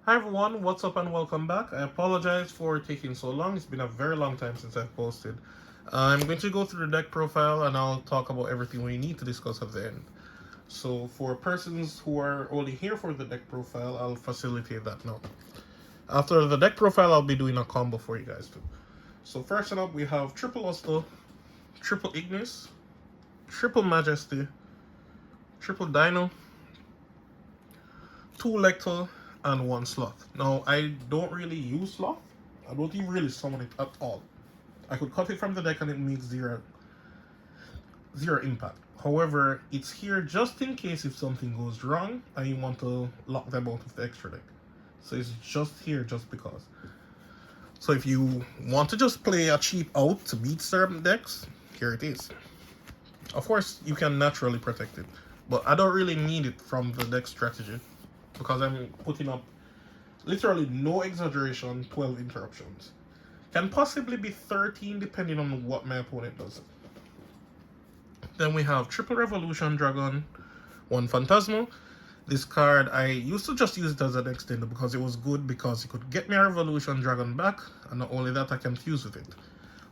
Hi everyone, what's up and welcome back. I apologize for taking so long. It's been a very long time since I've posted. I'm going to go through the deck profile and I'll talk about everything we need to discuss at the end. So for persons who are only here for the deck profile, I'll facilitate that now. After the deck profile, I'll be doing a combo for you guys too. So first up, we have triple Osto, triple Ignis, triple Majesty, triple Dino, two Lector, and one Sloth. Now, I don't really use Sloth. I don't even really summon it at all. I could cut it from the deck and it makes zero impact. However, it's here just in case if something goes wrong and you want to lock them out of the extra deck. So it's just here just because. So if you want to just play a cheap out to beat certain decks, here it is. Of course, you can naturally protect it, but I don't really need it from the deck strategy because I'm putting up, literally no exaggeration, 12 interruptions. Can possibly be 13 depending on what my opponent does. Then we have triple Revolution Dragon, one Phantasmal. This card, I used to just use it as an extender because it was good because it could get me a Revolution Dragon back, and not only that, I can fuse with it.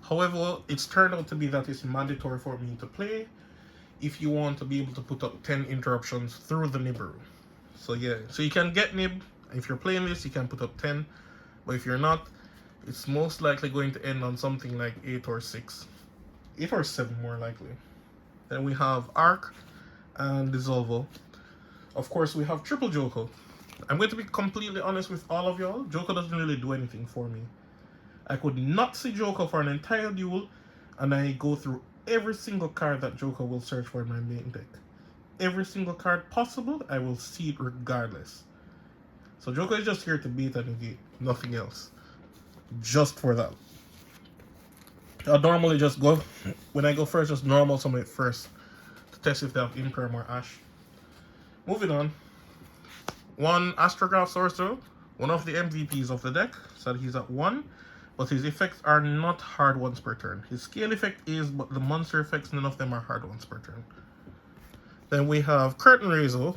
However, it's turned out to be that it's mandatory for me to play if you want to be able to put up 10 interruptions through the Nibiru. So yeah, so you can get Nib. If you're playing this, you can put up 10. But if you're not, it's most likely going to end on something like 8 or 6. 8 or 7 more likely. Then we have Arc and Dissolvo. Of course, we have triple Joko. I'm going to be completely honest with all of y'all. Joko doesn't really do anything for me. I could not see Joko for an entire duel, and I go through every single card that Joko will search for in my main deck. Every single card possible, I will see it regardless. So Joko is just here to beat and negate, nothing else. Just for that. I normally just go, when I go first, just normal summon it first to test if they have Imperm or Ash. Moving on. One Astrograph Sorcerer, one of the MVPs of the deck, said he's at 1, but his effects are not hard ones per turn. His scale effect is, but the monster effects, none of them are hard ones per turn. Then we have Curtain Raiser,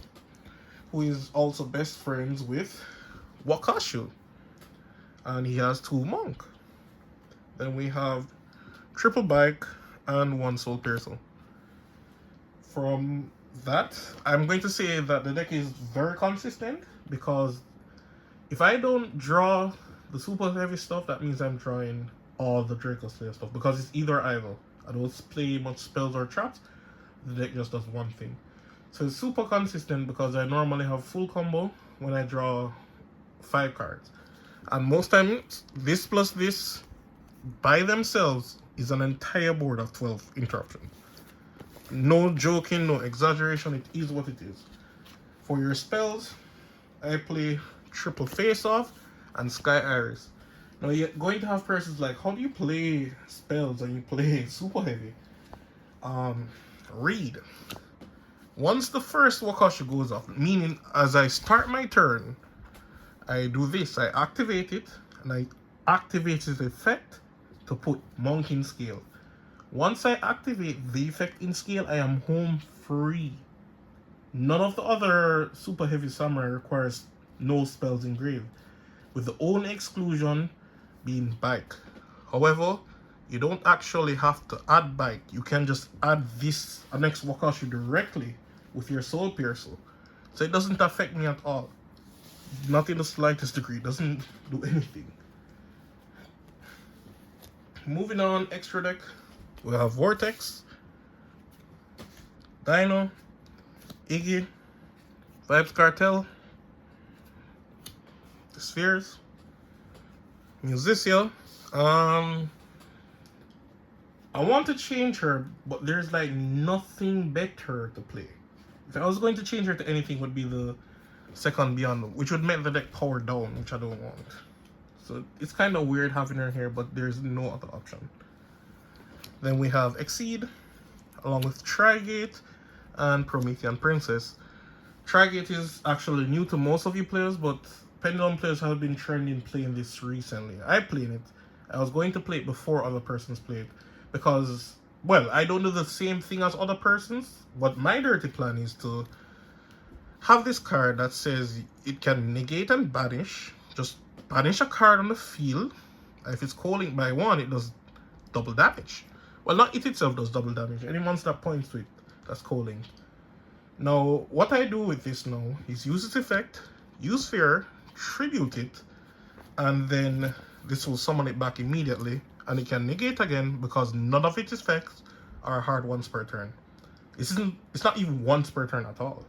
who is also best friends with Wakashu, and he has 2 Monk. Then we have triple Bike and 1 Soul Piercer. From that, I'm going to say that the deck is very consistent because if I don't draw the super heavy stuff, that means I'm drawing all the Dracoslayer stuff because it's either. I don't play much spells or traps. The deck just does one thing. So it's super consistent because I normally have full combo when I draw 5 cards. And most times, this plus this by themselves is an entire board of 12 interruptions. No joking, no exaggeration, it is what it is. For your spells, I play triple Face Off and Sky Iris. Now you're going to have persons like, how do you play spells and you play super heavy? Read. Once the first Wakasha goes off, meaning as I start my turn, I do this, I activate it, and I activate its effect to put Monk in scale. Once I activate the effect in scale, I am home free. None of the other super heavy samurai requires no spells engraved, with the only exclusion being Bike. However, you don't actually have to add Bike. You can just add this next Wakashu directly with your Soul Piercer. So it doesn't affect me at all. Not in the slightest degree. It doesn't do anything. Moving on, extra deck. We have Vortex, Dino, Iggy, Vibes Cartel, the Spheres, Musician. I want to change her, but there's like nothing better to play. If I was going to change her to anything, it would be the second Beyond, which would make the deck power down, which I don't want. So it's kind of weird having her here, but there's no other option. Then we have Exceed, along with Trigate and Promethean Princess. Trigate is actually new to most of you players, but Pendulum players have been trending playing this recently. I played it. I was going to play it before other persons played because, well, I don't do the same thing as other persons, but my dirty plan is to have this card that says it can negate and banish. Just banish a card on the field. If it's co-linked by 1, it does double damage. Well, not it itself does double damage. Any monster that points to it that's co-linked. Now, what I do with this now is use its effect, use Fear, tribute it, and then this will summon it back immediately, and it can negate again because none of its effects are hard once per turn. It's not even once per turn at all.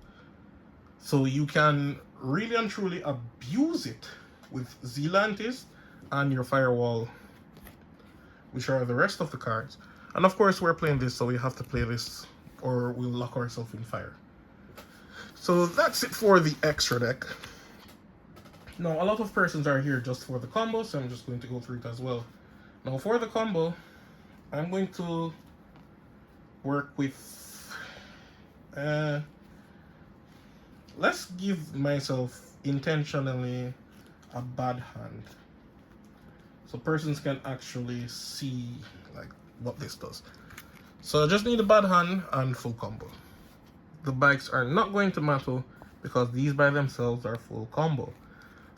So you can really and truly abuse it with Zealantis and your Firewall, which are the rest of the cards. And of course we're playing this, so we have to play this or we'll lock ourselves in fire. So that's it for the extra deck. Now, a lot of persons are here just for the combo, so I'm just going to go through it as well. Now, for the combo, I'm going to work with... let's give myself intentionally a bad hand, so persons can actually see like what this does. So I just need a bad hand and full combo. The bikes are not going to matter because these by themselves are full combo.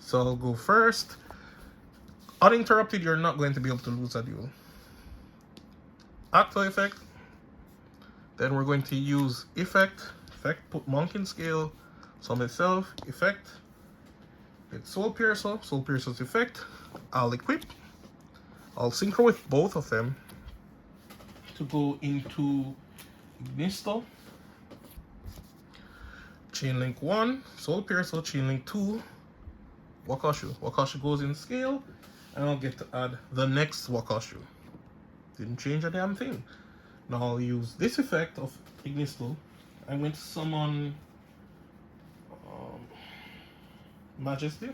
So I'll go first. Uninterrupted, you're not going to be able to lose a duel. Acto effect. Then we're going to use effect. Effect, put Monk in scale. Summon itself. Effect. It's Soul Piercer. Soul Piercer's effect. I'll equip. I'll synchro with both of them to go into Ignisto. Chain Link 1. Soul Piercer. Chain Link 2. Wakashu. Wakashu goes in scale, and I'll get to add the next Wakashu. Didn't change a damn thing. Now I'll use this effect of Ignisto. I'm going to summon Majesty.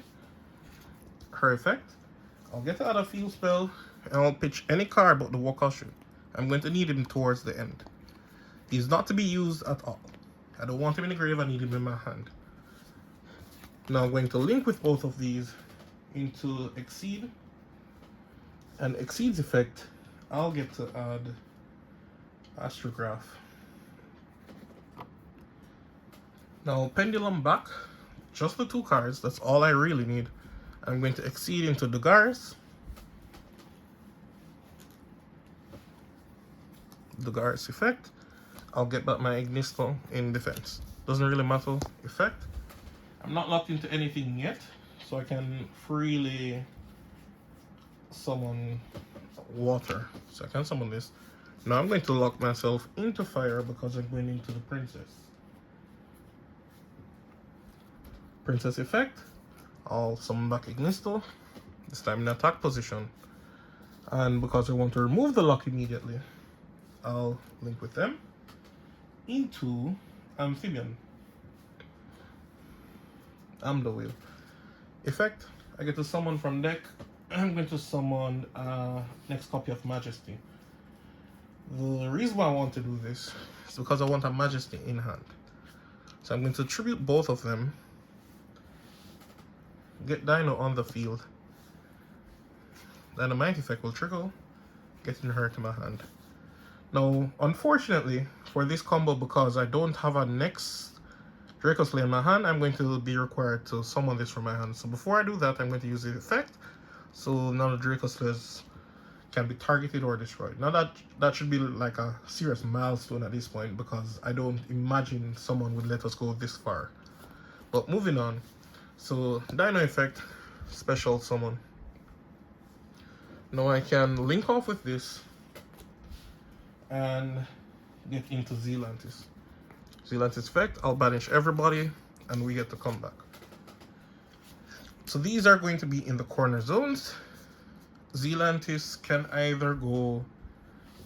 Her effect. I'll get to add a field spell, and I'll pitch any card but the Wakashu. I'm going to need him towards the end. He's not to be used at all. I don't want him in the grave, I need him in my hand. Now I'm going to link with both of these into Exceed. And Exceed's effect, I'll get to add Astrograph. Now Pendulum back, just the 2 cards, that's all I really need. I'm going to Exceed into Dagaris. Dagaris effect. I'll get back my Ignisto in defense. Doesn't really matter. Effect. I'm not locked into anything yet, so I can freely summon water. So I can summon this. Now I'm going to lock myself into fire because I'm going into the princess. Princess effect. I'll summon back Ignisto. This time in attack position. And because I want to remove the lock immediately, I'll link with them into Amphibian. The wheel. Effect. I get to summon from deck. I'm going to summon next copy of Majesty. The reason why I want to do this is because I want a Majesty in hand. So I'm going to tribute both of them. Get Dino on the field. Dynamite effect will trigger, getting her to my hand. Now, unfortunately, for this combo, because I don't have a next Dracoslayer in my hand, I'm going to be required to summon this from my hand. So before I do that, I'm going to use the effect. So now the Dracoslayers can be targeted or destroyed. Now that should be like a serious milestone at this point, because I don't imagine someone would let us go this far. But moving on. So Dino effect, special summon. Now I can link off with this and get into Zealantis. Zealantis effect, I'll banish everybody, and we get to come back. So these are going to be in the corner zones. Zealantis can either go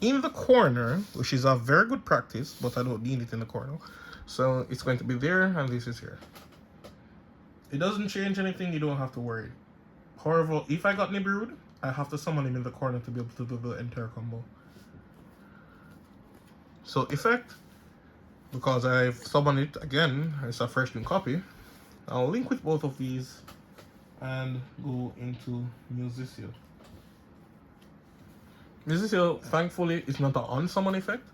in the corner, which is a very good practice, but I don't need it in the corner. So it's going to be there, and this is here. It doesn't change anything, you don't have to worry. However, if I got Nibirude, I have to summon him in the corner to be able to do the entire combo. So effect, because I've summoned it again, it's a fresh new copy. I'll link with both of these and go into Musiccio. Musiccio, thankfully, is not an unsummon effect,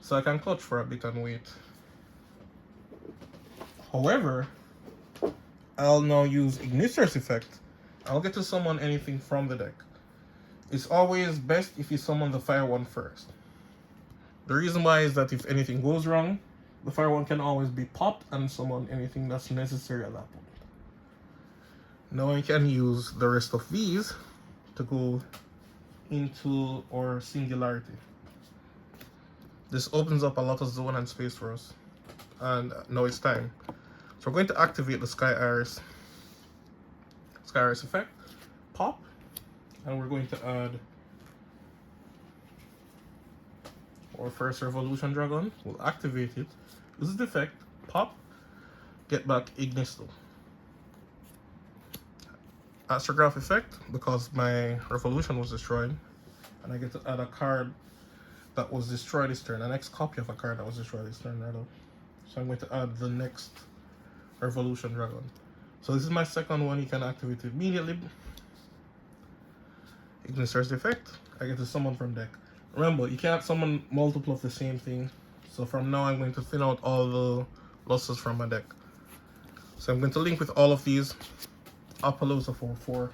so I can clutch for a bit and wait. However, I'll now use Ignister's effect. I'll get to summon anything from the deck. It's always best if you summon the fire one first. The reason why is that if anything goes wrong, the fire one can always be popped and summon anything that's necessary at that point. Now I can use the rest of these to go into our singularity. This opens up a lot of zone and space for us. And now it's time. So we're going to activate the Sky Iris effect, pop, and we're going to add our first Revolution Dragon. We'll activate it. This is the effect, pop, get back Ignisto. Astrograph effect, because my Revolution was destroyed, and I get to add a card that was destroyed this turn, the next copy of a card that was destroyed this turn, rather. So I'm going to add the next Revolution Dragon. So this is my second one. You can activate it immediately. Ignister's effect. I get to summon from deck. Remember, you can't summon multiple of the same thing. So from now I'm going to thin out all the losses from my deck. So I'm going to link with all of these. Appaloosa 4/4.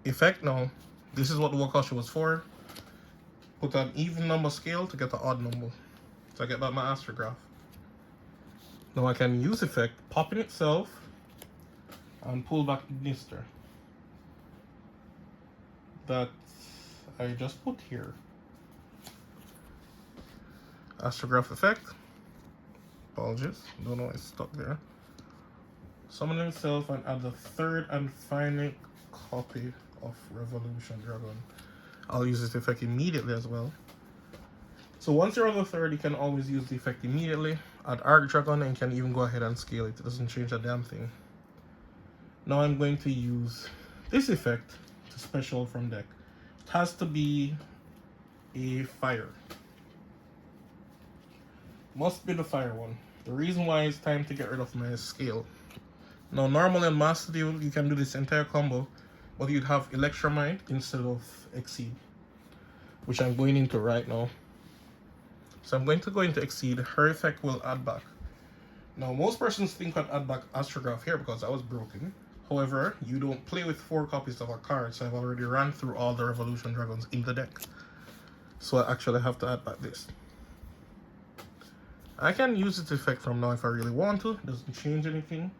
Effect now. This is what the Wakashi was for. Put an even number scale to get an odd number. So I get back my Astrograph. Now I can use effect, pop in itself, and pull back Ignister that I just put here. Astrograph effect. Apologies, don't know why it's stuck there. Summon himself and add the third and final copy of Revolution Dragon. I'll use this effect immediately as well. So once you're on the third, you can always use the effect immediately. Add Arc Dragon and you can even go ahead and scale it. It doesn't change a damn thing. Now I'm going to use this effect to special from deck. It has to be a fire. Must be the fire one. The reason why it's time to get rid of my scale. Now normally on Master Duel you can do this entire combo, but you'd have Electromind instead of Exceed, which I'm going into right now. So I'm going to go into Exceed. Her effect will add back. Now most persons think I'd add back Astrograph here because I was broken. However, you don't play with 4 copies of a card, so I've already ran through all the Revolution Dragons in the deck. So I actually have to add back this. I can use this effect from now if I really want to. It doesn't change anything.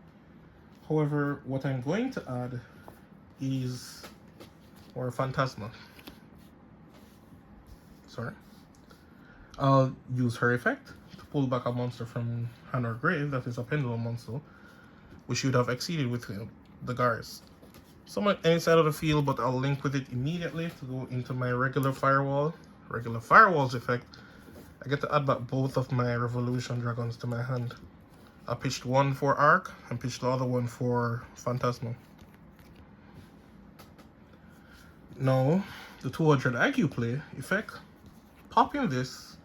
However, what I'm going to add is or Phantasma. Sorry. I'll use her effect to pull back a monster from hand or grave that is a pendulum monster, which you'd have exceeded with the Gars. Somewhat any side of the field, but I'll link with it immediately to go into my regular firewall. Regular firewall's effect. I get to add back both of my Revolution Dragons to my hand. I pitched one for Arc and pitched the other one for Phantasma. Now, the 200 IQ play effect, popping this,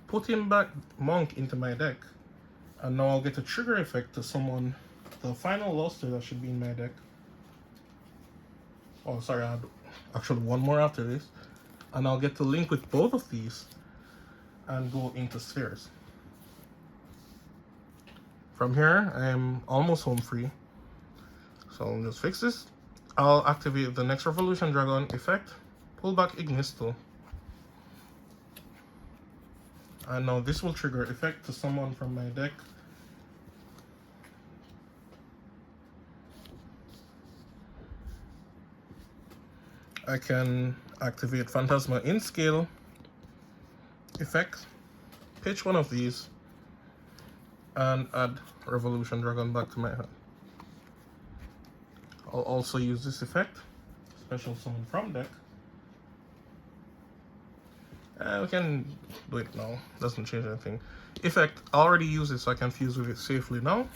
putting back Monk into my deck, and now I'll get a trigger effect to summon the final luster that should be in my deck. Oh, sorry, I had actually one more after this. And I'll get to link with both of these and go into spheres. From here, I'm almost home free. So I'll just fix this. I'll activate the next Revolution Dragon effect, pull back Ignisto. And now this will trigger effect to summon from my deck. I can activate Phantasma in scale effect, pitch one of these, and add Revolution Dragon back to my hand. I'll also use this effect, special summon from deck. We can do it now, doesn't change anything. Effect, I already use it so I can fuse with it safely now.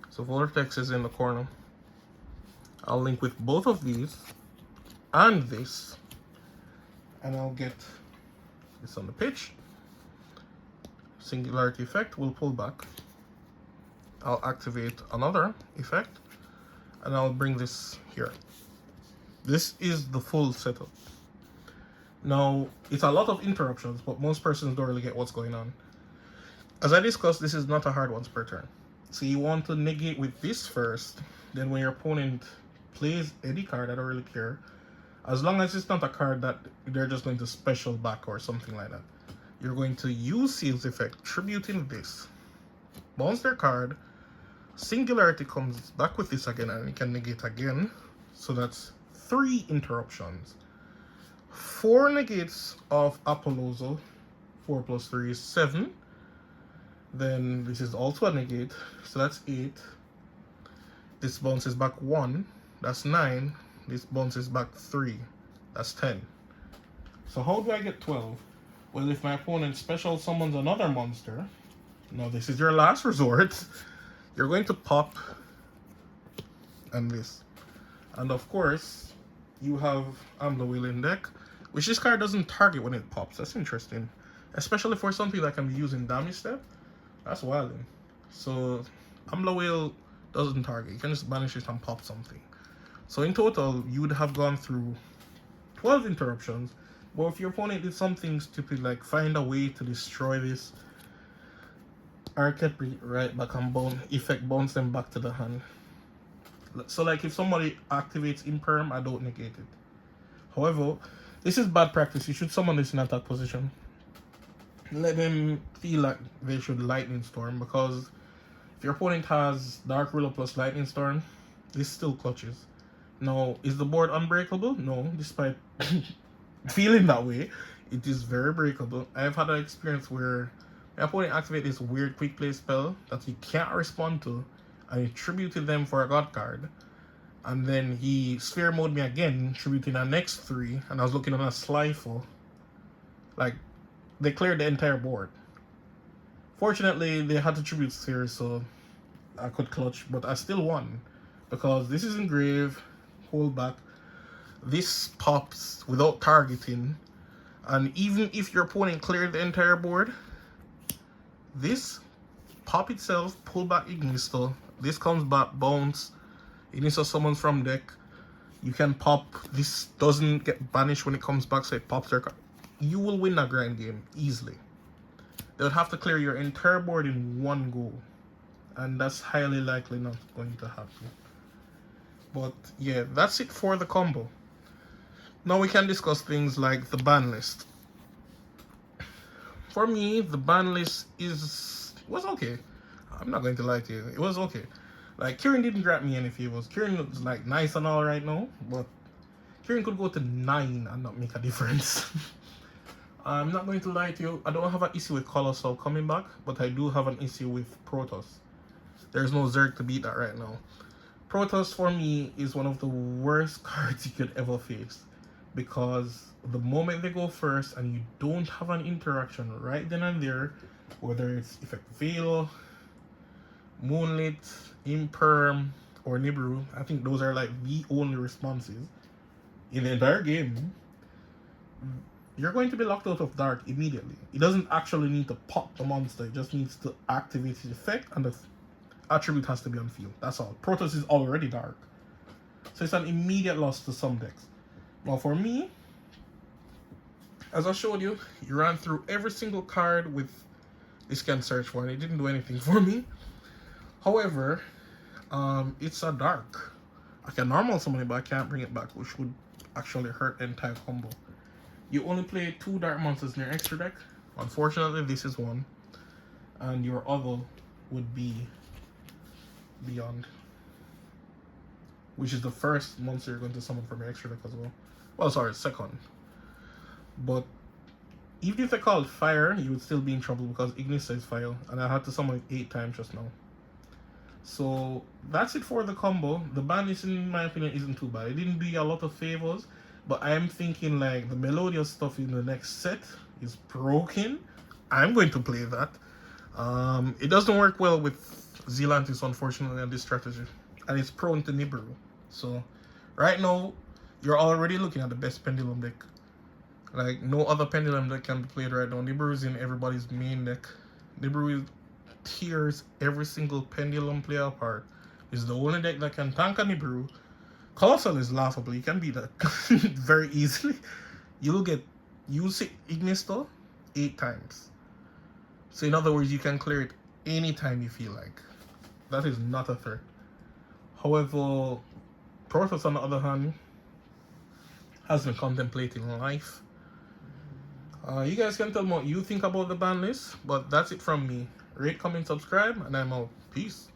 So Vortex is in the corner. I'll link with both of these and this, and I'll get this on the pitch. Singularity effect will pull back. I'll activate another effect, and I'll bring this here. This is the full setup. Now, it's a lot of interruptions, but most persons don't really get what's going on. As I discussed, this is not a hard once per turn. So you want to negate with this first, then when your opponent plays any card, I don't really care. As long as it's not a card that they're just going to special back or something like that. You're going to use Seal's effect, tributing this. Bounce their card. Singularity comes back with this again and it can negate again. So that's 3 interruptions. 4 negates of Apolloso. 4 plus 3 is 7. Then this is also a negate. So that's 8. This bounces back 1. That's 9. This bounces back 3. That's 10. So how do I get 12? Well, if my opponent special summons another monster, now this is your last resort, you're going to pop and this. And of course, you have I'm the Will in deck, which this card doesn't target when it pops. That's interesting. Especially for something that can be used in damage step. That's wilding. So Amla Whale doesn't target. You can just banish it and pop something. So in total, you would have gone through 12 interruptions. But if your opponent did something stupid like find a way to destroy this archetype right back and bounce them back to the hand. So like if somebody activates Imperm, I don't negate it. However, this is bad practice. You should summon this in attack position. Let them feel like they should Lightning Storm, because if your opponent has Dark Ruler plus Lightning Storm, this still clutches. Now, is the board unbreakable? No, despite feeling that way, it is very breakable. I've had an experience where my opponent activated this weird quick play spell that he can't respond to, and he tributed them for a god card. And then he sphere mode me again, tributing the next 3, and I was looking on a Slifer. Like, they cleared the entire board. Fortunately, they had to tribute sphere, so I could clutch, but I still won. Because this is engrave, hold back. This pops without targeting. And even if your opponent cleared the entire board, this pop itself, pull back Ignisto. This comes back, bounce. Ignisto summons from deck. You can pop. This doesn't get banished when it comes back, so it pops their card. You will win that grind game easily. They would have to clear your entire board in one go. And that's highly likely not going to happen. But yeah, that's it for the combo. Now we can discuss things like the ban list. For me, the ban list was okay. I'm not going to lie to you. It was okay. Like, Kieran didn't grant me any favors. Kieran looks like nice and all right now, but Kieran could go to 9 and not make a difference. I'm not going to lie to you. I don't have an issue with Colossal coming back, but I do have an issue with Protoss. There's no Zerg to beat that right now. Protoss for me is one of the worst cards you could ever face, because the moment they go first and you don't have an interaction right then and there, whether it's Effect Veil, Moonlit, Imperm, or Nibiru, I think those are like the only responses in the entire game, you're going to be locked out of Dark immediately. It doesn't actually need to pop the monster, it just needs to activate his effect, and the attribute has to be on field. That's all. Protoss is already Dark. So it's an immediate loss to some decks. Now for me, as I showed you, you ran through every single card with this can search for, and it didn't do anything for me. However, it's a Dark. I can normal summon it, but I can't bring it back, which would actually hurt the entire combo. You only play 2 Dark monsters in your extra deck. Unfortunately, this is one. And your other would be Beyond, which is the first monster you're going to summon from your extra deck as well. Well, sorry, second. But even if they call it Fire, you would still be in trouble because Ignis is Fire, and I had to summon it 8 times just now. So that's it for the combo. The BANLIST, in my opinion, isn't too bad. It didn't do you a lot of favors, but I am thinking like the Melodious stuff in the next set is broken. I'm going to play that. It doesn't work well with Zealantis, unfortunately, on this strategy, and it's prone to Nibiru. So right now, you're already looking at the best Pendulum deck. Like, no other Pendulum deck can be played right now. Nibiru is in everybody's main deck. Nibiru tears every single Pendulum player apart. It's the only deck that can tank a Nibiru. Colossal is laughable. You can beat that very easily. You'll see Ignisto 8 times. So in other words, you can clear it anytime you feel like. That is not a threat. However, Protoss, on the other hand, has been contemplating life. You guys can tell me what you think about the ban list, but that's it from me. Rate, comment, subscribe, and I'm out. Peace.